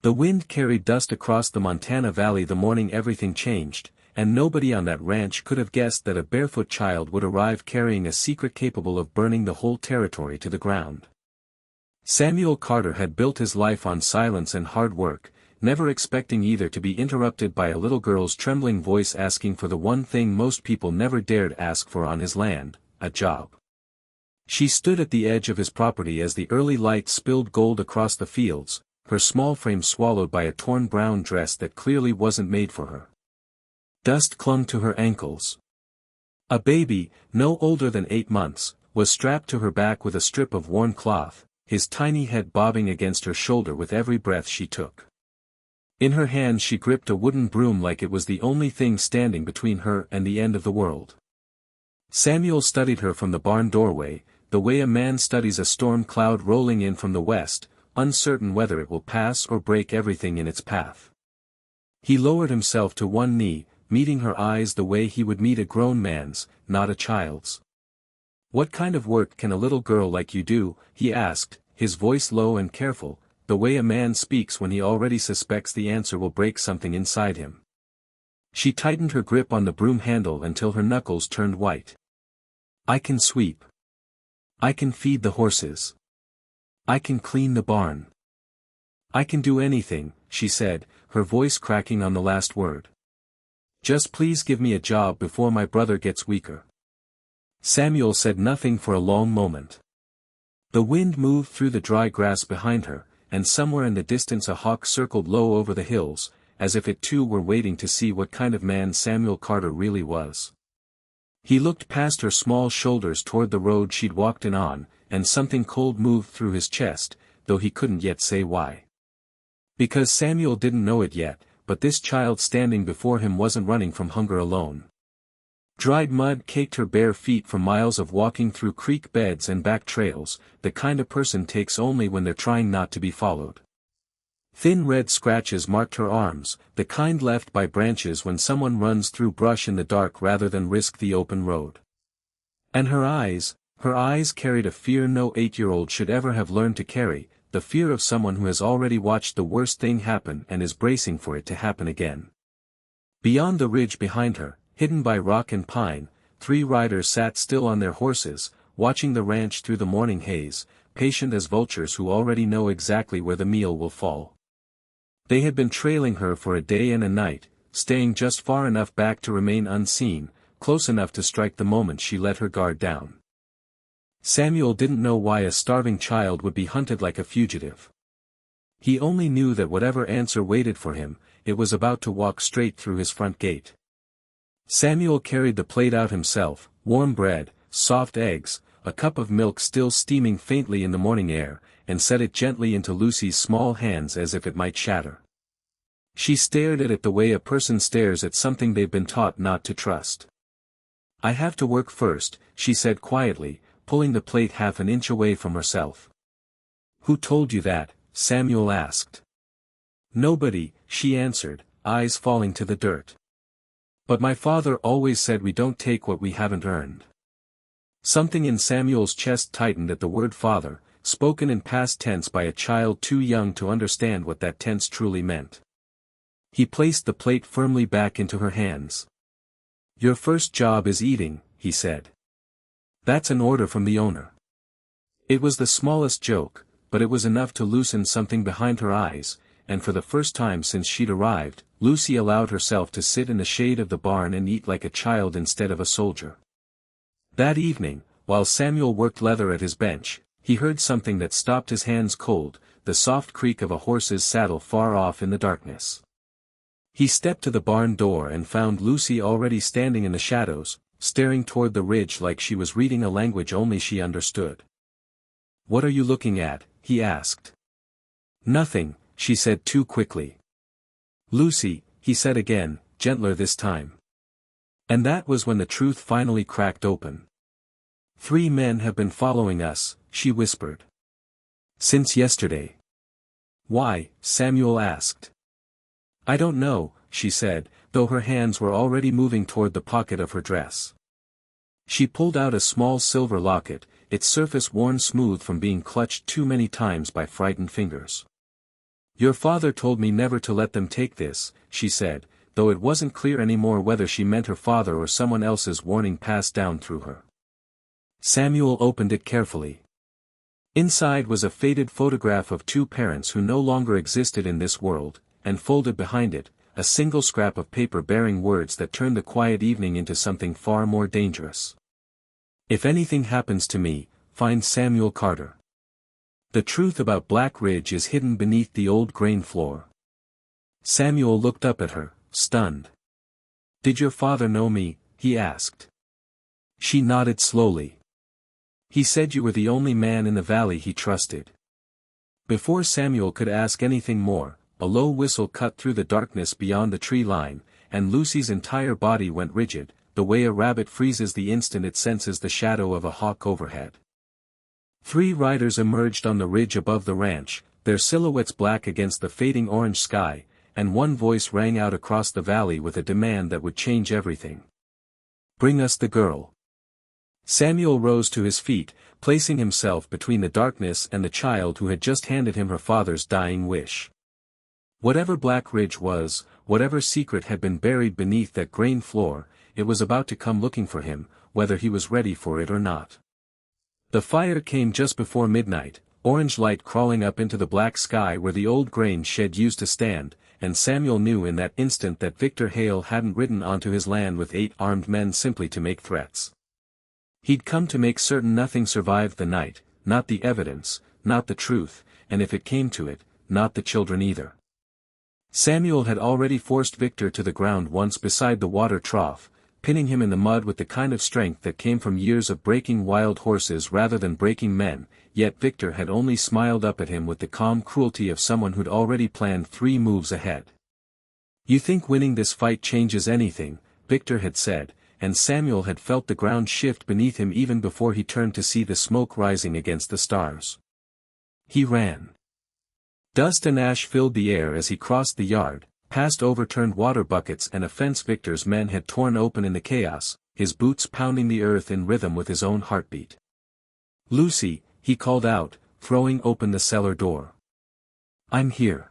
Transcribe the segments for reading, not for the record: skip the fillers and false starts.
The wind carried dust across the Montana Valley the morning everything changed, and nobody on that ranch could have guessed that a barefoot child would arrive carrying a secret capable of burning the whole territory to the ground. Samuel Carter had built his life on silence and hard work, never expecting either to be interrupted by a little girl's trembling voice asking for the one thing most people never dared ask for on his land, a job. She stood at the edge of his property as the early light spilled gold across the fields, her small frame swallowed by a torn brown dress that clearly wasn't made for her. Dust clung to her ankles. A baby, no older than 8 months, was strapped to her back with a strip of worn cloth, his tiny head bobbing against her shoulder with every breath she took. In her hand she gripped a wooden broom like it was the only thing standing between her and the end of the world. Samuel studied her from the barn doorway, the way a man studies a storm cloud rolling in from the west, uncertain whether it will pass or break everything in its path. He lowered himself to one knee, meeting her eyes the way he would meet a grown man's, not a child's. "What kind of work can a little girl like you do?" he asked, his voice low and careful, the way a man speaks when he already suspects the answer will break something inside him. She tightened her grip on the broom handle until her knuckles turned white. "I can sweep. I can feed the horses. I can clean the barn. I can do anything," she said, her voice cracking on the last word. "Just please give me a job before my brother gets weaker." Samuel said nothing for a long moment. The wind moved through the dry grass behind her, and somewhere in the distance a hawk circled low over the hills, as if it too were waiting to see what kind of man Samuel Carter really was. He looked past her small shoulders toward the road she'd walked in on, and something cold moved through his chest, though he couldn't yet say why. Because Samuel didn't know it yet, but this child standing before him wasn't running from hunger alone. Dried mud caked her bare feet from miles of walking through creek beds and back trails, the kind a person takes only when they're trying not to be followed. Thin red scratches marked her arms, the kind left by branches when someone runs through brush in the dark rather than risk the open road. And her eyes carried a fear no 8-year-old should ever have learned to carry, the fear of someone who has already watched the worst thing happen and is bracing for it to happen again. Beyond the ridge behind her, hidden by rock and pine, 3 riders sat still on their horses, watching the ranch through the morning haze, patient as vultures who already know exactly where the meal will fall. They had been trailing her for a day and a night, staying just far enough back to remain unseen, close enough to strike the moment she let her guard down. Samuel didn't know why a starving child would be hunted like a fugitive. He only knew that whatever answer waited for him, it was about to walk straight through his front gate. Samuel carried the plate out himself, warm bread, soft eggs, a cup of milk still steaming faintly in the morning air, and set it gently into Lucy's small hands as if it might shatter. She stared at it the way a person stares at something they've been taught not to trust. "I have to work first," she said quietly, pulling the plate half an inch away from herself. "Who told you that?" Samuel asked. "Nobody," she answered, eyes falling to the dirt. "But my father always said we don't take what we haven't earned." Something in Samuel's chest tightened at the word father, spoken in past tense by a child too young to understand what that tense truly meant. He placed the plate firmly back into her hands. "Your first job is eating," he said. "That's an order from the owner." It was the smallest joke, but it was enough to loosen something behind her eyes, and for the first time since she'd arrived, Lucy allowed herself to sit in the shade of the barn and eat like a child instead of a soldier. That evening, while Samuel worked leather at his bench, he heard something that stopped his hands cold, the soft creak of a horse's saddle far off in the darkness. He stepped to the barn door and found Lucy already standing in the shadows, staring toward the ridge like she was reading a language only she understood. "What are you looking at?" he asked. "Nothing," she said too quickly. "Lucy," he said again, gentler this time. And that was when the truth finally cracked open. "3 men have been following us," she whispered. "Since yesterday." "Why?" Samuel asked. "I don't know," she said, though her hands were already moving toward the pocket of her dress. She pulled out a small silver locket, its surface worn smooth from being clutched too many times by frightened fingers. Your father told me never to let them take this, she said, though it wasn't clear anymore whether she meant her father or someone else's warning passed down through her. Samuel opened it carefully. Inside was a faded photograph of two parents who no longer existed in this world, and folded behind it, a single scrap of paper bearing words that turned the quiet evening into something far more dangerous. If anything happens to me, find Samuel Carter. The truth about Black Ridge is hidden beneath the old grain floor. Samuel looked up at her, stunned. Did your father know me? He asked. She nodded slowly. He said you were the only man in the valley he trusted. Before Samuel could ask anything more, a low whistle cut through the darkness beyond the tree line, and Lucy's entire body went rigid, the way a rabbit freezes the instant it senses the shadow of a hawk overhead. 3 riders emerged on the ridge above the ranch, their silhouettes black against the fading orange sky, and one voice rang out across the valley with a demand that would change everything. Bring us the girl. Samuel rose to his feet, placing himself between the darkness and the child who had just handed him her father's dying wish. Whatever Black Ridge was, whatever secret had been buried beneath that grain floor, it was about to come looking for him, whether he was ready for it or not. The fire came just before midnight, orange light crawling up into the black sky where the old grain shed used to stand, and Samuel knew in that instant that Victor Hale hadn't ridden onto his land with 8 armed men simply to make threats. He'd come to make certain nothing survived the night, not the evidence, not the truth, and if it came to it, not the children either. Samuel had already forced Victor to the ground once beside the water trough, pinning him in the mud with the kind of strength that came from years of breaking wild horses rather than breaking men, yet Victor had only smiled up at him with the calm cruelty of someone who'd already planned 3 moves ahead. You think winning this fight changes anything, Victor had said, and Samuel had felt the ground shift beneath him even before he turned to see the smoke rising against the stars. He ran. Dust and ash filled the air as he crossed the yard, past overturned water buckets and a fence Victor's men had torn open in the chaos, his boots pounding the earth in rhythm with his own heartbeat. Lucy, he called out, throwing open the cellar door. I'm here.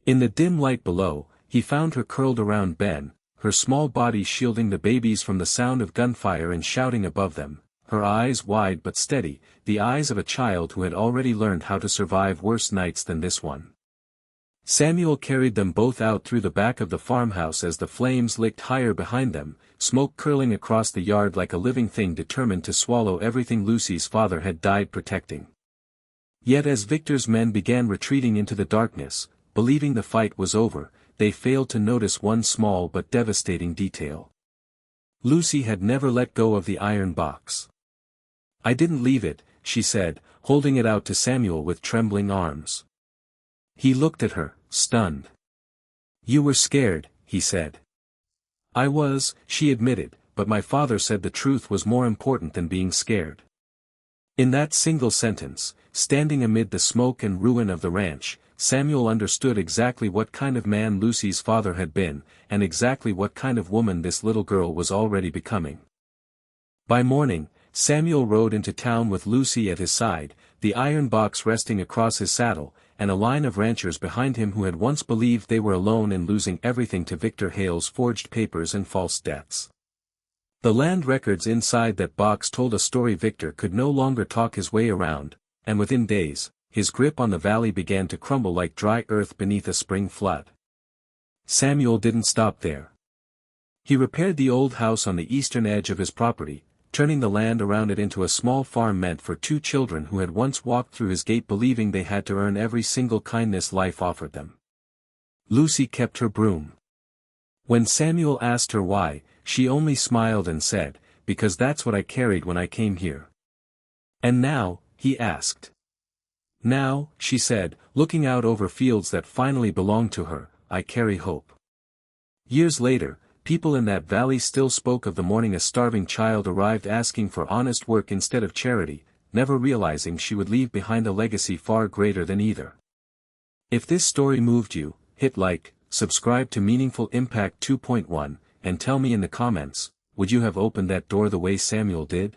In the dim light below, he found her curled around Ben, her small body shielding the babies from the sound of gunfire and shouting above them, her eyes wide but steady, the eyes of a child who had already learned how to survive worse nights than this one. Samuel carried them both out through the back of the farmhouse as the flames licked higher behind them, smoke curling across the yard like a living thing determined to swallow everything Lucy's father had died protecting. Yet as Victor's men began retreating into the darkness, believing the fight was over, they failed to notice one small but devastating detail. Lucy had never let go of the iron box. I didn't leave it, she said, holding it out to Samuel with trembling arms. He looked at her, stunned. You were scared, he said. I was, she admitted, but my father said the truth was more important than being scared. In that single sentence, standing amid the smoke and ruin of the ranch, Samuel understood exactly what kind of man Lucy's father had been, and exactly what kind of woman this little girl was already becoming. By morning, Samuel rode into town with Lucy at his side, the iron box resting across his saddle, and a line of ranchers behind him who had once believed they were alone in losing everything to Victor Hale's forged papers and false debts. The land records inside that box told a story Victor could no longer talk his way around, and within days, his grip on the valley began to crumble like dry earth beneath a spring flood. Samuel didn't stop there. He repaired the old house on the eastern edge of his property, turning the land around it into a small farm meant for 2 children who had once walked through his gate believing they had to earn every single kindness life offered them. Lucy kept her broom. When Samuel asked her why, she only smiled and said, because that's what I carried when I came here. And now, he asked. Now, she said, looking out over fields that finally belonged to her, I carry hope. Years later, people in that valley still spoke of the morning a starving child arrived asking for honest work instead of charity, never realizing she would leave behind a legacy far greater than either. If this story moved you, hit like, subscribe to Meaningful Impact 2.1, and tell me in the comments, would you have opened that door the way Samuel did?